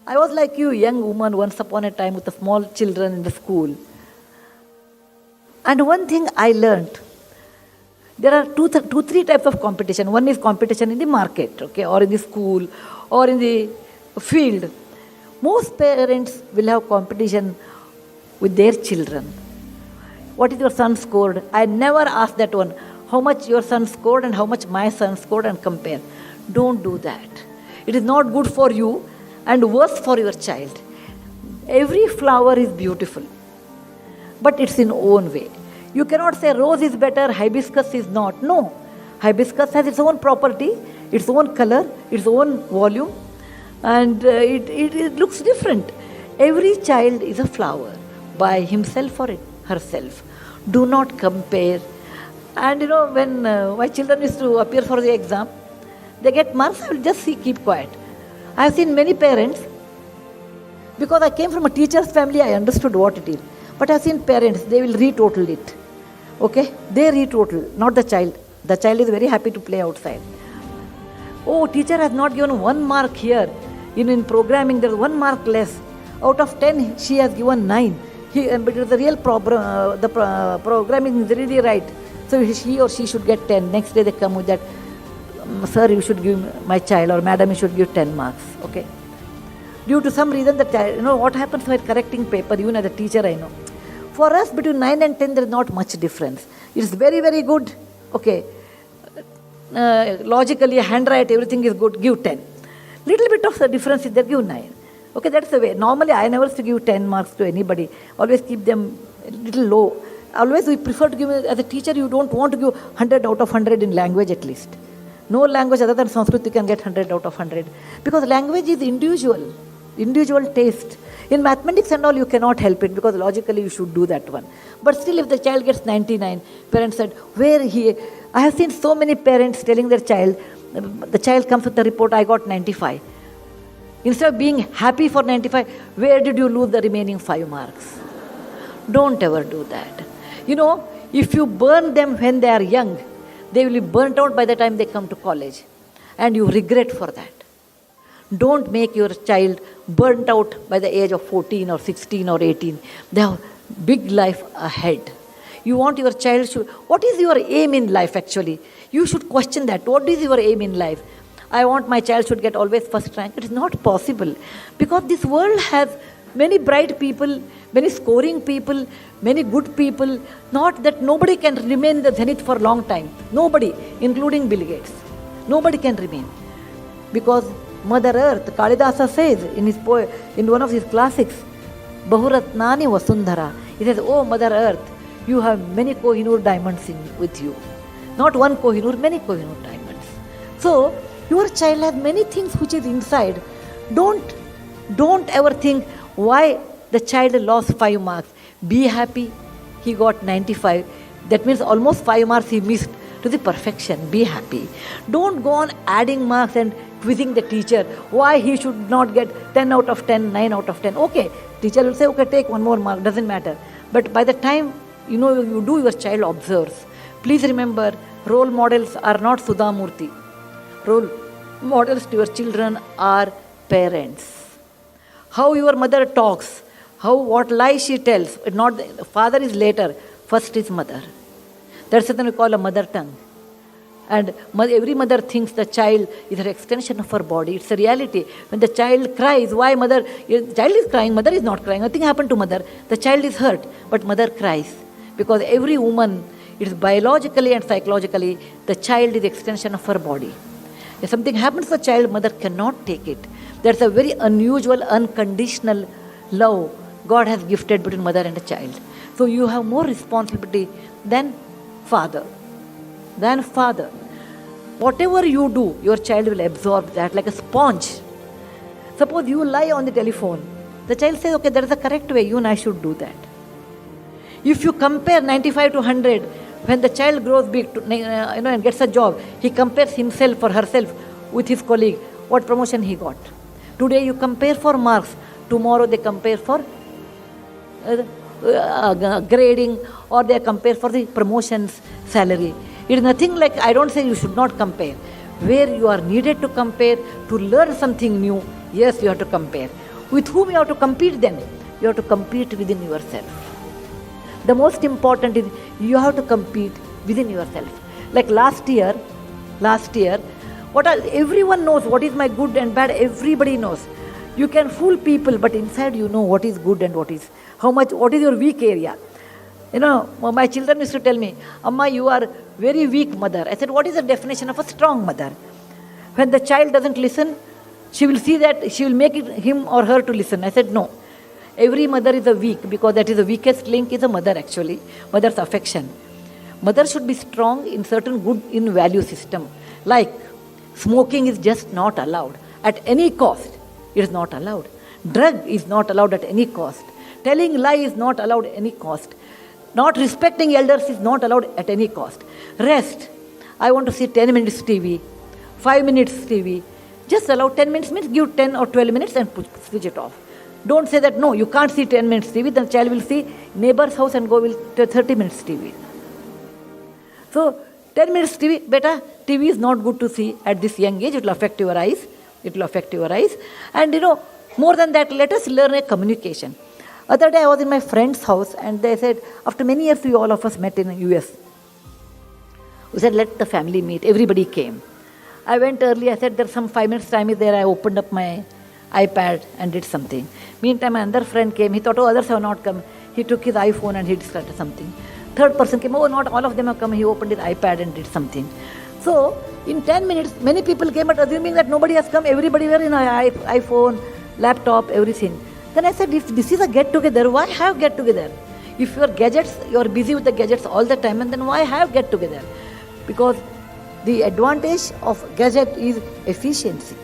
I was like you, young woman, once upon a time with the small children in the school. And one thing I learned, there are three types of competition. One is competition in the market, okay, or in the school, or in the field. Most parents will have competition with their children. What is your son scored? I never ask that one, how much your son scored and how much my son scored, and compare. Don't do that. It is not good for you and worse for your child. Every flower is beautiful, but it's in own way. You cannot say rose is better, hibiscus is not. No. Hibiscus has its own property, its own color, its own volume, and it looks different. Every child is a flower by himself or herself. Do not compare. And when my children used to appear for the exam, they get marks, I will just keep quiet. I have seen many parents, because I came from a teacher's family, I understood what it is. But I have seen parents, they will retotal it. Okay? They retotal, not the child. The child is very happy to play outside. Oh, teacher has not given 1 mark here. In programming, there is 1 mark less. Out of 10, she has given 9. But the real problem, programming is really right. So he or she should get 10. Next day they come with that, sir, you should give my child, or madam, you should give 10 marks. Okay? Due to some reason, the child, what happens while correcting paper, even as a teacher, I know. For us, between 9 and 10, there is not much difference. It is very, very good. Okay. Logically, handwrite, everything is good, give 10. Little bit of the difference is there, give 9. Okay, that's the way. Normally, I never used to give 10 marks to anybody. Always keep them a little low. Always we prefer to give, as a teacher, you don't want to give 100 out of 100 in language at least. No language other than Sanskrit you can get 100 out of 100. Because language is individual taste. In mathematics and all, you cannot help it, because logically you should do that one. But still, if the child gets 99, parents said, I have seen so many parents telling their child, the child comes with the report, I got 95. Instead of being happy for 95, where did you lose the remaining 5 marks? Don't ever do that. If you burn them when they are young, they will be burnt out by the time they come to college. And you regret for that. Don't make your child burnt out by the age of 14 or 16 or 18. They have big life ahead. You want your child to... What is your aim in life actually? You should question that. What is your aim in life? I want my child should get always first rank. It is not possible. Because this world has many bright people, many scoring people, many good people. Not that nobody can remain in the zenith for a long time. Nobody, including Bill Gates. Nobody can remain. Because Mother Earth, Kalidasa says in one of his classics, Bahuratnani Vasundhara. He says, oh Mother Earth, you have many Kohinoor diamonds with you. Not one Kohinoor, many Kohinoor diamonds. So, your child has many things which is inside. Don't ever think why the child lost 5 marks. Be happy, he got 95. That means almost 5 marks he missed to the perfection. Be happy. Don't go on adding marks and quizzing the teacher why he should not get 10 out of 10, 9 out of 10. Okay, teacher will say, okay, take 1 more mark, doesn't matter. But by the time you do, your child observes. Please remember, role models are not Sudha Murty. Role models to your children are parents. How your mother talks, what lies she tells. Not the father is later, first is mother. That's something we call a mother tongue. And every mother thinks the child is an extension of her body. It's a reality. When the child cries, why mother? The child is crying, mother is not crying. Nothing happened to mother. The child is hurt, but mother cries. Because every woman, it is biologically and psychologically, the child is the extension of her body. If something happens to the child, mother cannot take it. That's a very unusual, unconditional love God has gifted between mother and a child. So you have more responsibility than father. Whatever you do, your child will absorb that like a sponge. Suppose you lie on the telephone. The child says, okay, there is a correct way, you and I should do that. If you compare 95 to 100, when the child grows big and gets a job, he compares himself or herself with his colleague, what promotion he got. Today you compare for marks, tomorrow they compare for grading, or they compare for the promotions, salary. It is nothing like, I don't say you should not compare. Where you are needed to compare, to learn something new, yes, you have to compare. With whom you have to compete then? You have to compete within yourself. The most important is you have to compete within yourself. Like last year, everyone knows what is my good and bad, everybody knows. You can fool people, but inside you know what is good and what is your weak area. My children used to tell me, Amma, you are very weak mother. I said, what is the definition of a strong mother? When the child doesn't listen, she will see that she will make him or her to listen. I said, no. Every mother is a weak, because that is the weakest link is a mother actually. Mother's affection. Mother should be strong in certain good in value system. Like smoking is just not allowed. At any cost, it is not allowed. Drug is not allowed at any cost. Telling lie is not allowed at any cost. Not respecting elders is not allowed at any cost. Rest. I want to see 10 minutes TV, 5 minutes TV. Just allow 10 minutes, means give 10 or 12 minutes and switch it off. Don't say that, no, you can't see 10 minutes TV. The child will see neighbor's house and go to 30 minutes TV. So, 10 minutes TV, beta, TV is not good to see at this young age. It will affect your eyes. And more than that, let us learn a communication. Other day I was in my friend's house and they said, after many years we all of us met in the US. We said, let the family meet. Everybody came. I went early. I said, there's some 5 minutes time is there. I opened up my iPad and did something. Meantime, my other friend came. He thought, others have not come. He took his iPhone and he started something. Third person came. Not all of them have come. He opened his iPad and did something. So, in 10 minutes, many people came, but assuming that nobody has come, everybody were in iPhone, laptop, everything. Then I said, if this is a get-together, why have get-together? If you are busy with the gadgets all the time, and then why have get-together? Because the advantage of gadget is efficiency.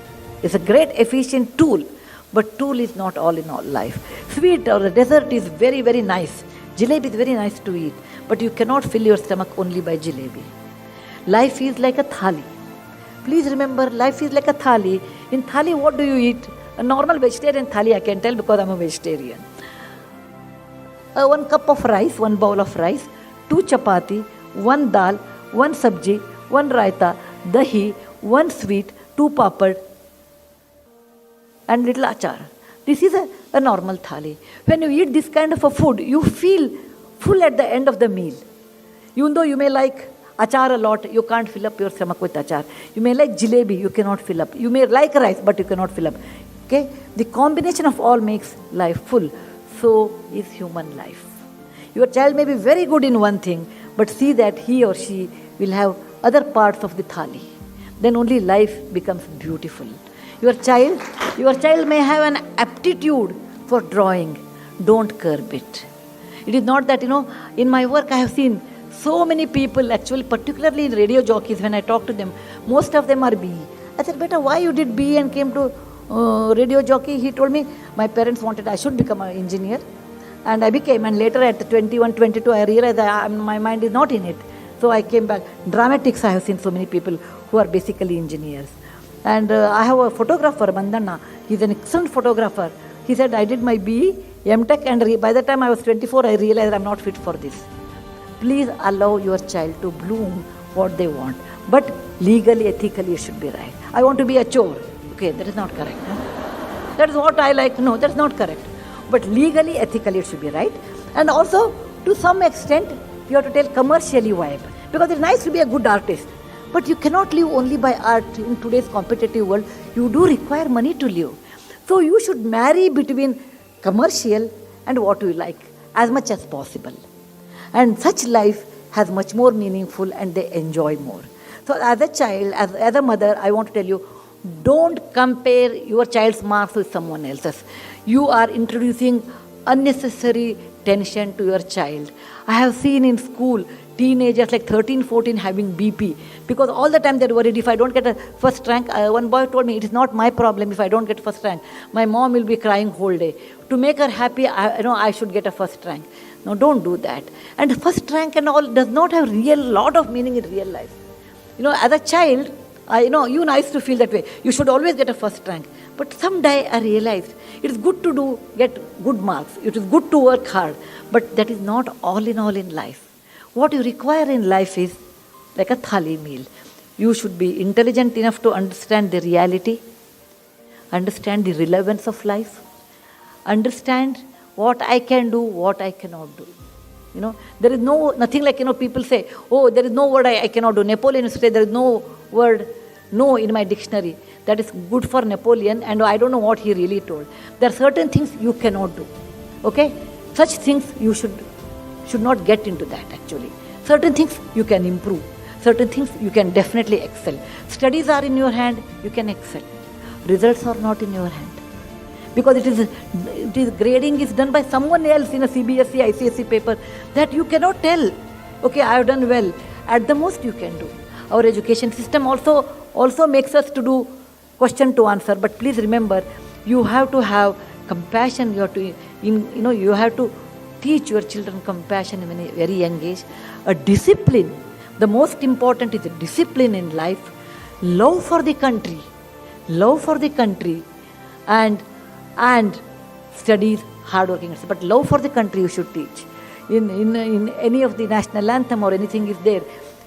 It's a great efficient tool, but tool is not all in all life. Sweet or a dessert is very, very nice. Jalebi is very nice to eat, but you cannot fill your stomach only by jalebi. Life is like a thali. Please remember, life is like a thali. In thali, what do you eat? A normal vegetarian thali, I can tell because I'm a vegetarian. 1 cup of rice, 1 bowl of rice, 2 chapati, 1 dal, 1 sabji, 1 raita, dahi, 1 sweet, 2 papad, and little achar. This is a normal thali. When you eat this kind of a food, you feel full at the end of the meal. Even though you may like achar a lot, you can't fill up your stomach with achar. You may like jalebi, you cannot fill up. You may like rice, but you cannot fill up. Okay? The combination of all makes life full. So is human life. Your child may be very good in one thing, but see that he or she will have other parts of the thali. Then only life becomes beautiful. Your child may have an aptitude for drawing. Don't curb it. It is not that, in my work I have seen so many people, actually, particularly in radio jockeys, when I talk to them, most of them are BE. I said, beta, why you did BE and came to radio jockey? He told me, my parents wanted I should become an engineer. And I became, and later at 21, 22, I realized that my mind is not in it. So I came back. Dramatics, I have seen so many people who are basically engineers. And I have a photographer, Mandana. He's an excellent photographer. He said, I did my BE, MTech, and by the time I was 24, I realized I'm not fit for this. Please allow your child to bloom what they want. But legally, ethically, it should be right. I want to be a chore. Okay, that is not correct. No? That is what I like. No, that's not correct. But legally, ethically, it should be right. And also, to some extent, you have to tell commercially viable. Because it's nice to be a good artist. But you cannot live only by art in today's competitive world. You do require money to live. So you should marry between commercial and what you like as much as possible. And such life has much more meaningful and they enjoy more. So as a child, as a mother, I want to tell you, don't compare your child's marks with someone else's. You are introducing unnecessary tension to your child. I have seen in school teenagers like 13, 14 having BP because all the time they're worried if I don't get a first rank. One boy told me it is not my problem if I don't get first rank. My mom will be crying whole day. To make her happy, I should get a first rank. No, don't do that. And first rank and all does not have lot of meaning in real life. As a child, you and I used to feel that way. You should always get a first rank. But someday I realized it is good to get good marks. It is good to work hard. But that is not all in life. What you require in life is like a thali meal. You should be intelligent enough to understand the reality, understand the relevance of life, understand what I can do, what I cannot do. There is nothing like, people say, oh, there is no word I cannot do. Napoleon used to say, there is no word no in my dictionary. That is good for Napoleon, and I don't know what he really told. There are certain things you cannot do. Okay? Such things you should not get into that actually. Certain things you can improve. Certain things you can definitely excel. Studies are in your hand, you can excel. Results are not in your hand. Because it is grading is done by someone else in a CBSE, ICSE paper that you cannot tell. Okay, I have done well. At the most you can do. Our education system also makes us to do question to answer. But please remember, you have to have compassion. You have to teach your children compassion in a very young age. A discipline. The most important is a discipline in life. Love for the country. Love for the country. And studies, hardworking. But love for the country you should teach. In any of the national anthem or anything is there,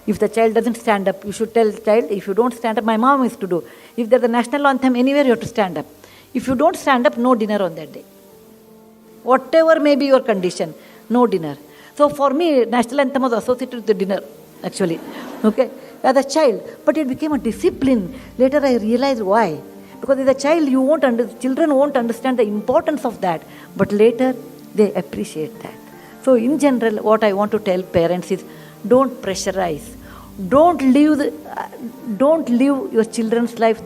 if the child doesn't stand up, you should tell the child, if you don't stand up, my mom used to do. If there's a national anthem anywhere, you have to stand up. If you don't stand up, no dinner on that day. Whatever may be your condition, no dinner. So for me, national anthem was associated with the dinner, actually. Okay, as a child. But it became a discipline. Later I realized why. Because as a child, children won't understand the importance of that. But later, they appreciate that. So in general, what I want to tell parents is, don't pressurize. Don't live your children's life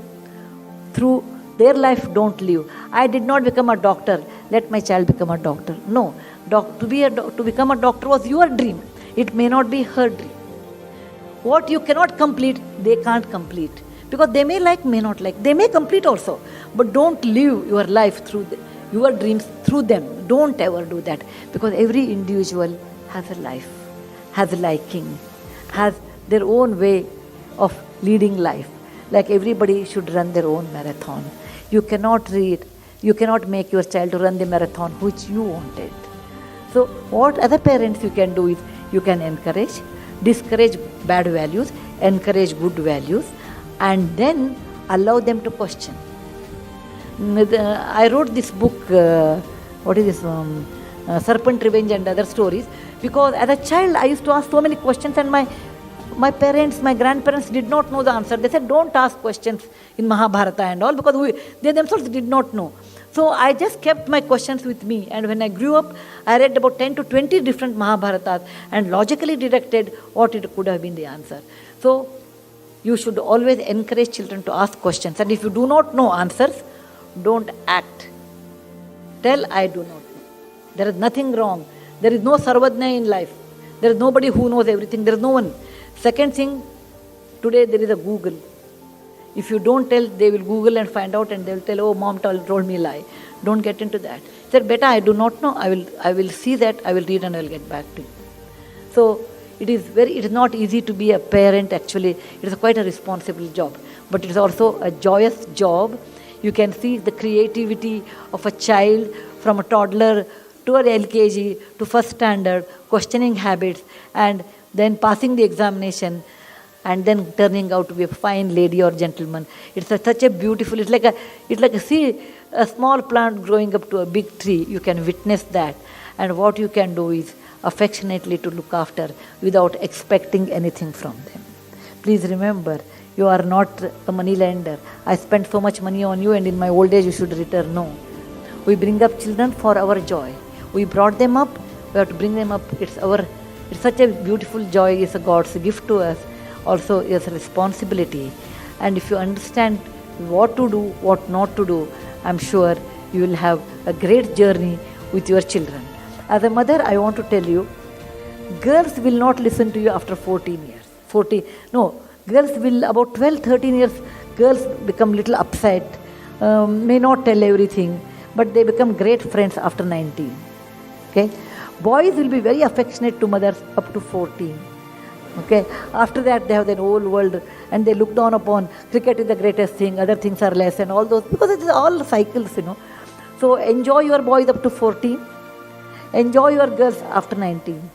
through their life. Don't live. I did not become a doctor. Let my child become a doctor. No. To become a doctor was your dream. It may not be her dream. What you cannot complete, they can't complete. Because they may like, may not like. They may complete also. But don't live your life through your dreams through them. Don't ever do that. Because every individual has a life, has a liking, has their own way of leading life. Like everybody should run their own marathon. You cannot make your child to run the marathon which you wanted. So what other parents you can do is, you can encourage, discourage bad values, encourage good values, and then allow them to question. I wrote this book, Serpent Revenge and Other Stories, because as a child I used to ask so many questions, and my parents, my grandparents did not know the answer. They said, don't ask questions in Mahabharata and all, because they themselves did not know. So I just kept my questions with me, and when I grew up, I read about 10 to 20 different Mahabharatas and logically deducted what it could have been the answer. So you should always encourage children to ask questions, and if you do not know answers, don't act. Tell, I do not know. There is nothing wrong. There is no Sarvajna in life. There is nobody who knows everything. There is no one. Second thing, today there is a Google. If you don't tell, they will Google and find out, and they will tell, oh, mom told me a lie. Don't get into that. Said, beta, I do not know. I will see that, I will read, and I will get back to you. So it is not easy to be a parent actually. It is quite a responsible job. But it is also a joyous job. You can see the creativity of a child from a toddler to an LKG to first standard, questioning habits, and then passing the examination, and then turning out to be a fine lady or gentleman. It's such a beautiful, it's like a small plant growing up to a big tree. You can witness that. And what you can do is affectionately to look after without expecting anything from them. Please remember, you are not a money lender. I spent so much money on you, and in my old age you should return. No. We bring up children for our joy. We brought them up, we have to bring them up. It's such a beautiful joy. It's a God's gift to us. Also, it's a responsibility. And if you understand what to do, what not to do, I'm sure you will have a great journey with your children. As a mother, I want to tell you, girls will not listen to you after 14 years. Girls will, about 12, 13 years, girls become little upset, may not tell everything, but they become great friends after 19. Okay? Boys will be very affectionate to mothers up to 14. Okay? After that, they have their whole world, and they look down upon cricket is the greatest thing, other things are less, and all those, because it is all cycles, So enjoy your boys up to 14. Enjoy your girls after 19.